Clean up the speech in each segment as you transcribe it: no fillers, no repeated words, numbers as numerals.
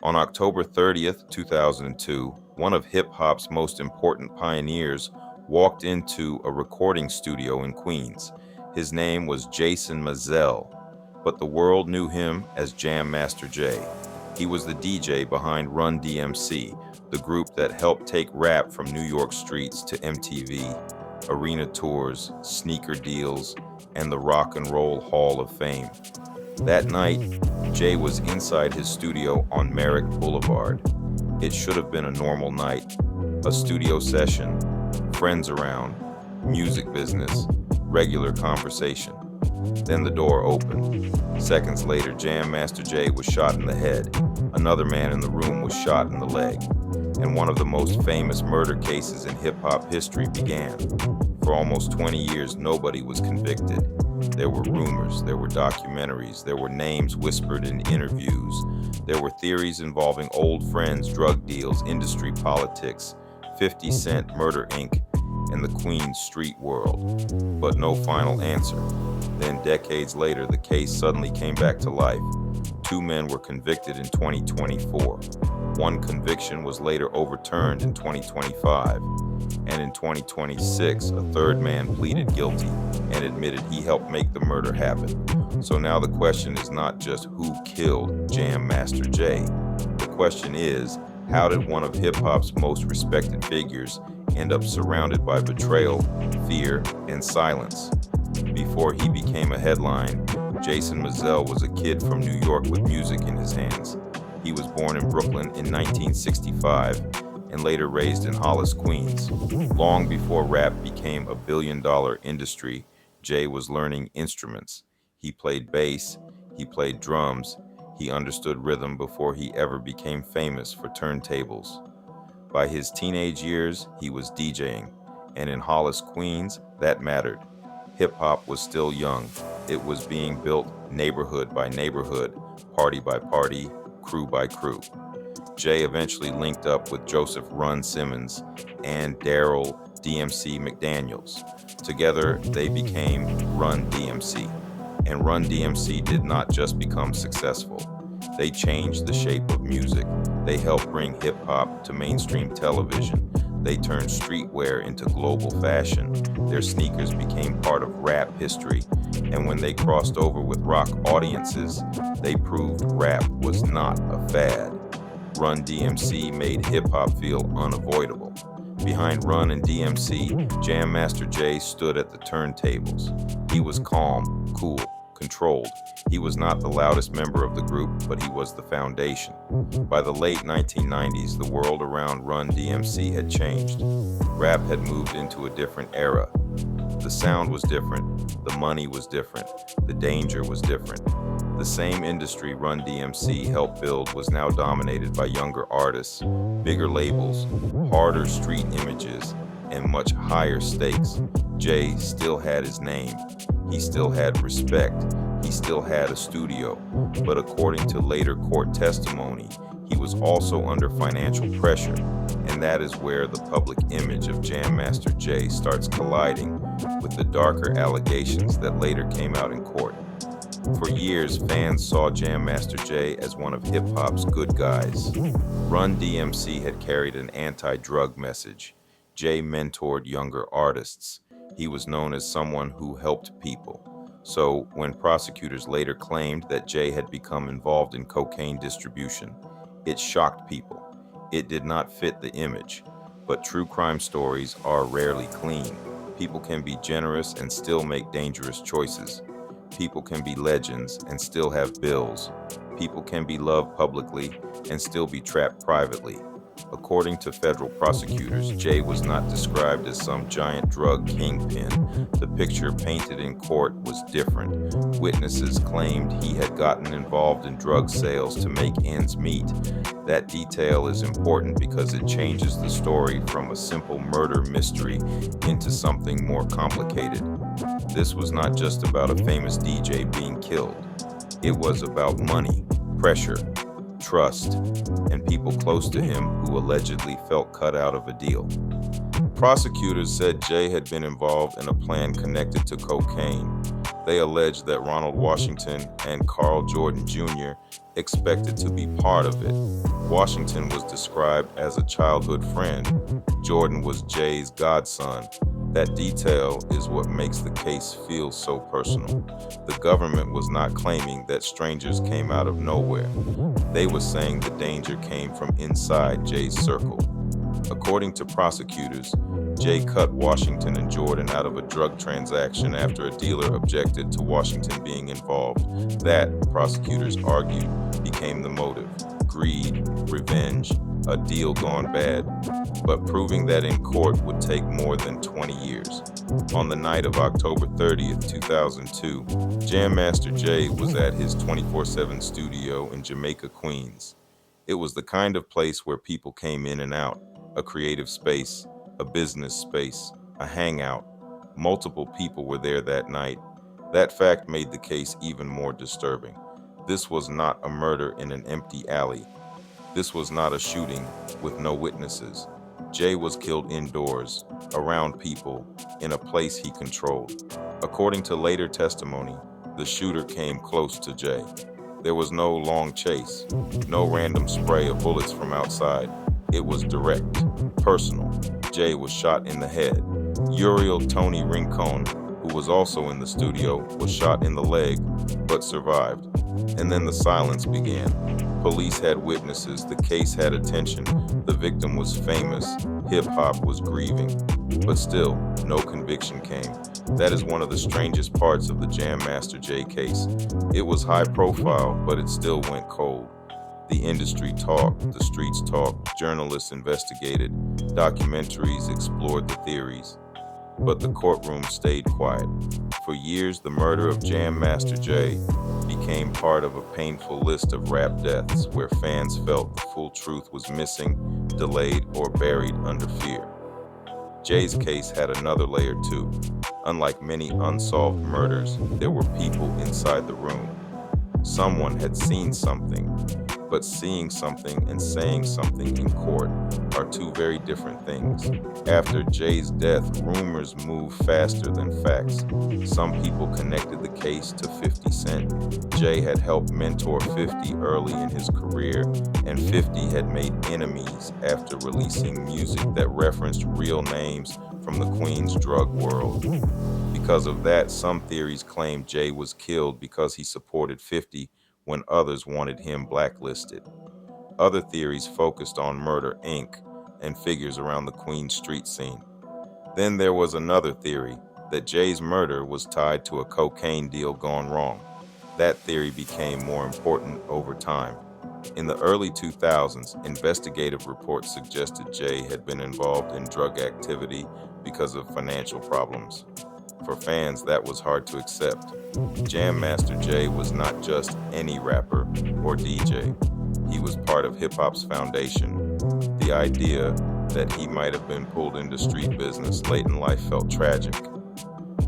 On October 30th, 2002, one of hip-hop's most important pioneers walked into a recording studio in Queens. His name was Jason Mizell, but the world knew him as Jam Master Jay. He was the DJ behind Run-DMC, the group that helped take rap from New York streets to MTV, arena tours, sneaker deals, and the Rock and Roll Hall of Fame. That night, Jay was inside his studio on Merrick Boulevard. It should have been a normal night, a studio session, friends around, music business, regular conversation. Then the door opened. Seconds later, Jam Master Jay was shot in the head. Another man in the room was shot in the leg. And one of the most famous murder cases in hip-hop history began. For almost 20 years, nobody was convicted. There were rumors, there were documentaries, there were names whispered in interviews. There were theories involving old friends, drug deals, industry politics, 50 Cent, Murder Inc., and the Queens street world. But no final answer. Then decades later, the case suddenly came back to life. Two men were convicted in 2024. One conviction was later overturned in 2025. And in 2026, a third man pleaded guilty and admitted he helped make the murder happen. So now the question is not just who killed Jam Master Jay. The question is, how did one of hip-hop's most respected figures end up surrounded by betrayal, fear, and silence? Before he became a headline, Jason Mizell was a kid from New York with music in his hands. He was born in Brooklyn in 1965 and later raised in Hollis, Queens. Long before rap became a billion-dollar industry, Jay was learning instruments. He played bass, he played drums, he understood rhythm before he ever became famous for turntables. By his teenage years, he was DJing, and in Hollis, Queens, that mattered. Hip-hop was still young. It was being built neighborhood by neighborhood, party by party, crew by crew. Jay eventually linked up with Joseph Run Simmons and Daryl DMC McDaniels. Together, they became Run-DMC. And Run-DMC did not just become successful. They changed the shape of music. They helped bring hip-hop to mainstream television. They turned streetwear into global fashion. Their sneakers became part of rap history. And when they crossed over with rock audiences, they proved rap was not a fad. Run-DMC made hip-hop feel unavoidable. Behind Run and DMC, Jam Master Jay stood at the turntables. He was calm, cool, controlled. He was not the loudest member of the group, but he was the foundation. By the late 1990s, the world around Run-DMC had changed. Rap had moved into a different era. The sound was different, the money was different, the danger was different. The same industry Run-DMC helped build was now dominated by younger artists, bigger labels, harder street images, and much higher stakes. Jay still had his name. He still had respect. He still had a studio. But according to later court testimony, he was also under financial pressure. And that is where the public image of Jam Master Jay starts colliding with the darker allegations that later came out in court. For years, fans saw Jam Master Jay as one of hip-hop's good guys. Run-DMC had carried an anti-drug message. Jay mentored younger artists. He was known as someone who helped people. So, when prosecutors later claimed that Jay had become involved in cocaine distribution, it shocked people. It did not fit the image. But true crime stories are rarely clean. People can be generous and still make dangerous choices. People can be legends and still have bills. People can be loved publicly and still be trapped privately. According to federal prosecutors, Jay was not described as some giant drug kingpin. The picture painted in court was different. Witnesses claimed he had gotten involved in drug sales to make ends meet. That detail is important because it changes the story from a simple murder mystery into something more complicated. This was not just about a famous DJ being killed. It was about money, pressure, trust, and people close to him who allegedly felt cut out of a deal. Prosecutors said Jay had been involved in a plan connected to cocaine. They alleged that Ronald Washington and Carl Jordan Jr. expected to be part of it. Washington was described as a childhood friend. Jordan was Jay's godson. That detail is what makes the case feel so personal. The government was not claiming that strangers came out of nowhere. They were saying the danger came from inside Jay's circle. According to prosecutors, Jay cut Washington and Jordan out of a drug transaction after a dealer objected to Washington being involved. That, prosecutors argued, became the motive. Greed, revenge, a deal gone bad. But proving that in court would take more than 20 years. On the night of October 30th, 2002, Jam Master Jay was at his 24/7 studio in Jamaica, Queens. It was the kind of place where people came in and out, a creative space, a business space, a hangout. Multiple people were there that night. That fact made the case even more disturbing. This was not a murder in an empty alley. This was not a shooting with no witnesses. Jay was killed indoors, around people, in a place he controlled. According to later testimony, the shooter came close to Jay. There was no long chase, no random spray of bullets from outside. It was direct, personal. Jay was shot in the head. Uriel Tony Rincon, who was also in the studio, was shot in the leg, but survived. And then the silence began. Police had witnesses, the case had attention, the victim was famous, hip-hop was grieving. But still, no conviction came. That is one of the strangest parts of the Jam Master Jay case. It was high profile, but it still went cold. The industry talked, the streets talked, journalists investigated, documentaries explored the theories. But the courtroom stayed quiet. For years, the murder of Jam Master Jay became part of a painful list of rap deaths where fans felt the full truth was missing, delayed, or buried under fear. Jay's case had another layer too. Unlike many unsolved murders, there were people inside the room. Someone had seen something, but seeing something and saying something in court are two very different things. After Jay's death, rumors moved faster than facts. Some people connected the case to 50 Cent. Jay had helped mentor 50 early in his career, and 50 had made enemies after releasing music that referenced real names from the Queens drug world. Because of that, some theories claim Jay was killed because he supported 50 when others wanted him blacklisted. Other theories focused on Murder, Inc. and figures around the Queens street scene. Then there was another theory, that Jay's murder was tied to a cocaine deal gone wrong. That theory became more important over time. In the early 2000s, investigative reports suggested Jay had been involved in drug activity because of financial problems. For fans, that was hard to accept. Jam Master Jay was not just any rapper or DJ. He was part of hip-hop's foundation. The idea that he might have been pulled into street business late in life felt tragic.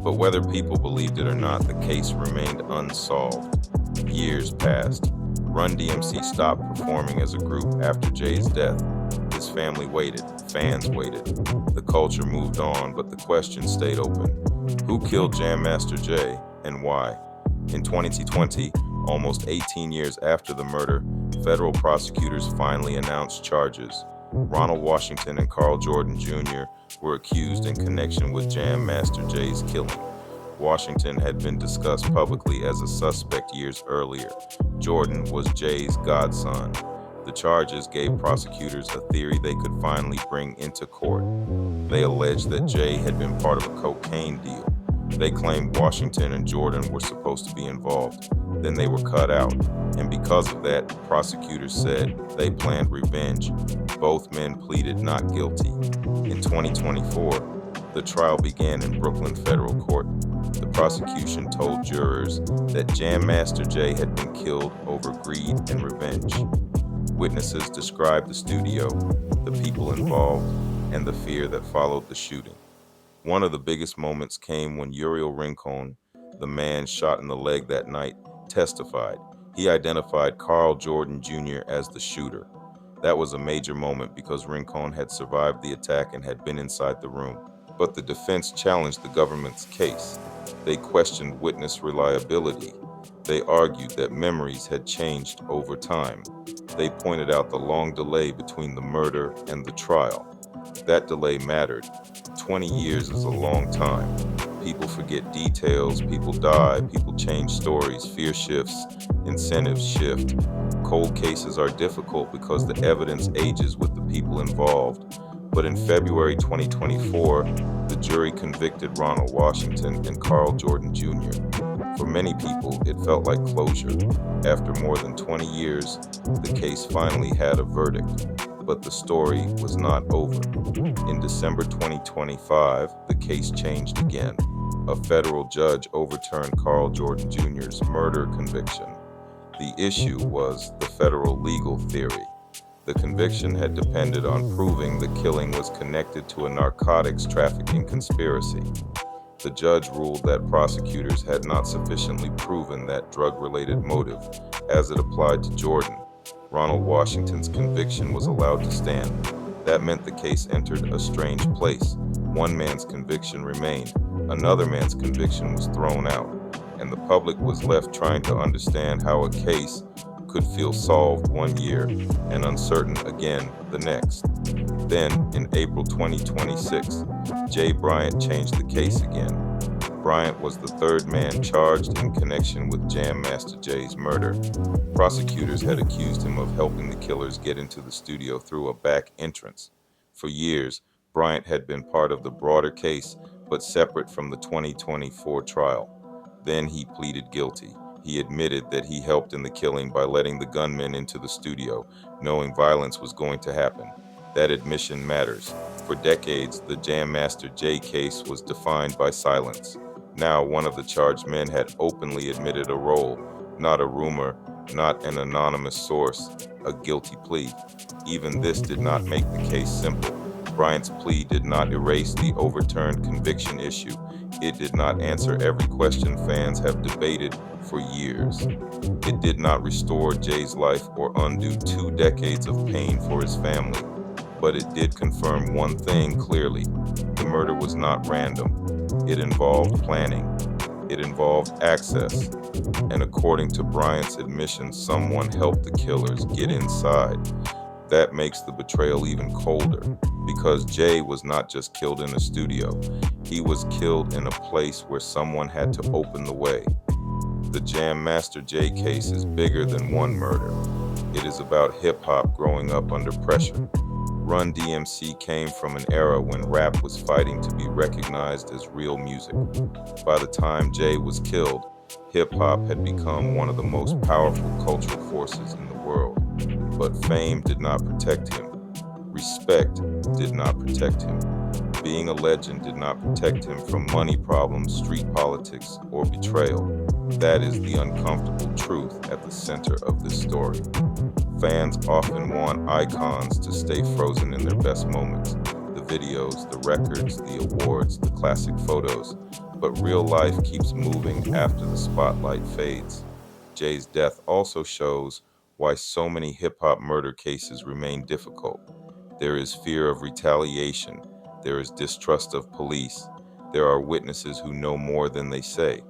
But whether people believed it or not, the case remained unsolved. Years passed. Run-DMC stopped performing as a group after Jay's death. His family waited, fans waited. The culture moved on, but the question stayed open. Who killed Jam Master Jay and why? In 2020, almost 18 years after the murder, federal prosecutors finally announced charges. Ronald Washington and Carl Jordan Jr. were accused in connection with Jam Master Jay's killing. Washington had been discussed publicly as a suspect years earlier. Jordan was Jay's godson. The charges gave prosecutors a theory they could finally bring into court. They alleged that Jay had been part of a cocaine deal. They claimed Washington and Jordan were supposed to be involved. Then they were cut out. And because of that, prosecutors said they planned revenge. Both men pleaded not guilty. In 2024, the trial began in Brooklyn Federal Court. The prosecution told jurors that Jam Master Jay had been killed over greed and revenge. Witnesses described the studio, the people involved, and the fear that followed the shooting. One of the biggest moments came when Uriel Rincon, the man shot in the leg that night, testified. He identified Carl Jordan Jr. as the shooter. That was a major moment because Rincon had survived the attack and had been inside the room. But the defense challenged the government's case. They questioned witness reliability. They argued that memories had changed over time. They pointed out the long delay between the murder and the trial. That delay mattered. 20 years is a long time. People forget details, people die, people change stories, fear shifts, incentives shift. Cold cases are difficult because the evidence ages with the people involved. But in February 2024, the jury convicted Ronald Washington and Carl Jordan Jr. For many people, it felt like closure. After more than 20 years, the case finally had a verdict. But the story was not over. In December 2025, the case changed again. A federal judge overturned Carl Jordan Jr.'s murder conviction. The issue was the federal legal theory. The conviction had depended on proving the killing was connected to a narcotics trafficking conspiracy. The judge ruled that prosecutors had not sufficiently proven that drug-related motive as it applied to Jordan. Ronald Washington's conviction was allowed to stand. That meant the case entered a strange place. One man's conviction remained, another man's conviction was thrown out, and the public was left trying to understand how a case could feel solved one year and uncertain again the next. Then, in April 2026, Jay Bryant changed the case again. Bryant was the third man charged in connection with Jam Master Jay's murder. Prosecutors had accused him of helping the killers get into the studio through a back entrance. For years, Bryant had been part of the broader case, but separate from the 2024 trial. Then he pleaded guilty. He admitted that he helped in the killing by letting the gunmen into the studio, knowing violence was going to happen. That admission matters. For decades, the Jam Master Jay case was defined by silence. Now, one of the charged men had openly admitted a role, not a rumor, not an anonymous source, a guilty plea. Even this did not make the case simple. Bryant's plea did not erase the overturned conviction issue. It did not answer every question fans have debated for years. It did not restore Jay's life or undo 2 decades of pain for his family. But it did confirm one thing clearly. The murder was not random. It involved planning. It involved access. And according to Bryant's admission, someone helped the killers get inside. That makes the betrayal even colder, because Jay was not just killed in a studio. He was killed in a place where someone had to open the way. The Jam Master Jay case is bigger than one murder. It is about hip-hop growing up under pressure. Run-DMC came from an era when rap was fighting to be recognized as real music. By the time Jay was killed, hip-hop had become one of the most powerful cultural forces in the world. But fame did not protect him. Respect did not protect him. Being a legend did not protect him from money problems, street politics, or betrayal. That is the uncomfortable truth at the center of this story. Fans often want icons to stay frozen in their best moments. The videos, the records, the awards, the classic photos. But real life keeps moving after the spotlight fades. Jay's death also shows why so many hip-hop murder cases remain difficult. There is fear of retaliation. There is distrust of police. There are witnesses who know more than they say.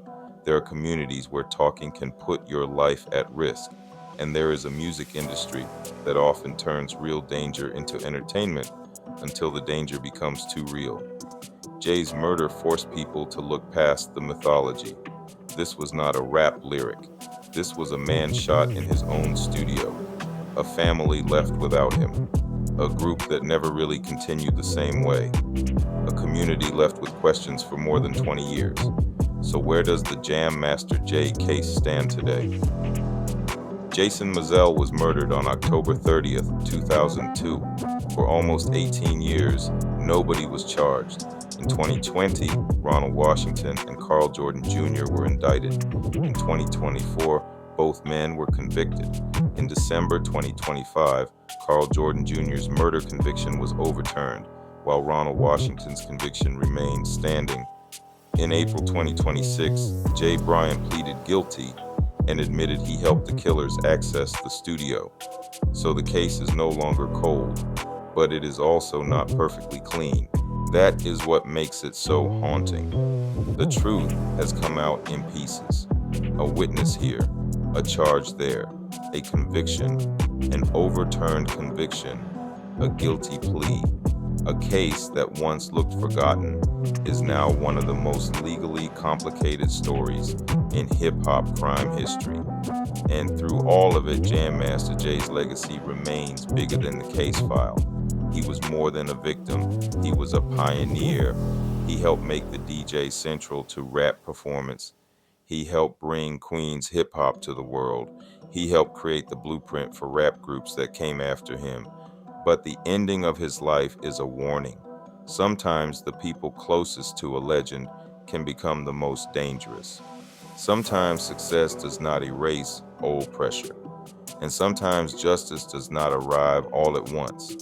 There are communities where talking can put your life at risk. And there is a music industry that often turns real danger into entertainment until the danger becomes too real. Jay's murder forced people to look past the mythology. This was not a rap lyric. This was a man shot in his own studio. A family left without him. A group that never really continued the same way. A community left with questions for more than 20 years. So where does the Jam Master Jay case stand today? Jason Mizell was murdered on October 30th, 2002. For almost 18 years, nobody was charged. In 2020, Ronald Washington and Carl Jordan Jr. were indicted. In 2024, both men were convicted. In December 2025, Carl Jordan Jr.'s murder conviction was overturned, while Ronald Washington's conviction remained standing. In April 2026, Jay Bryant pleaded guilty and admitted he helped the killers access the studio. So the case is no longer cold, but it is also not perfectly clean. That is what makes it so haunting. The truth has come out in pieces. A witness here, a charge there, a conviction, an overturned conviction, a guilty plea. A case that once looked forgotten is now one of the most legally complicated stories in hip-hop crime history. And through all of it, Jam Master Jay's legacy remains bigger than the case file. He was more than a victim, he was a pioneer. He helped make the DJ central to rap performance. He helped bring Queens hip-hop to the world. He helped create the blueprint for rap groups that came after him. But the ending of his life is a warning. Sometimes the people closest to a legend can become the most dangerous. Sometimes success does not erase old pressure. And sometimes justice does not arrive all at once.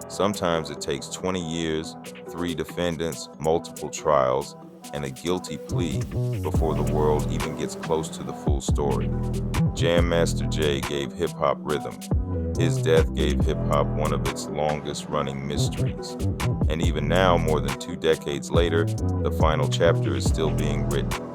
Sometimes it takes 20 years, 3 defendants, multiple trials, and a guilty plea before the world even gets close to the full story. Jam Master Jay gave hip-hop rhythm. His death gave hip-hop one of its longest-running mysteries. And even now, more than 2 decades later, the final chapter is still being written.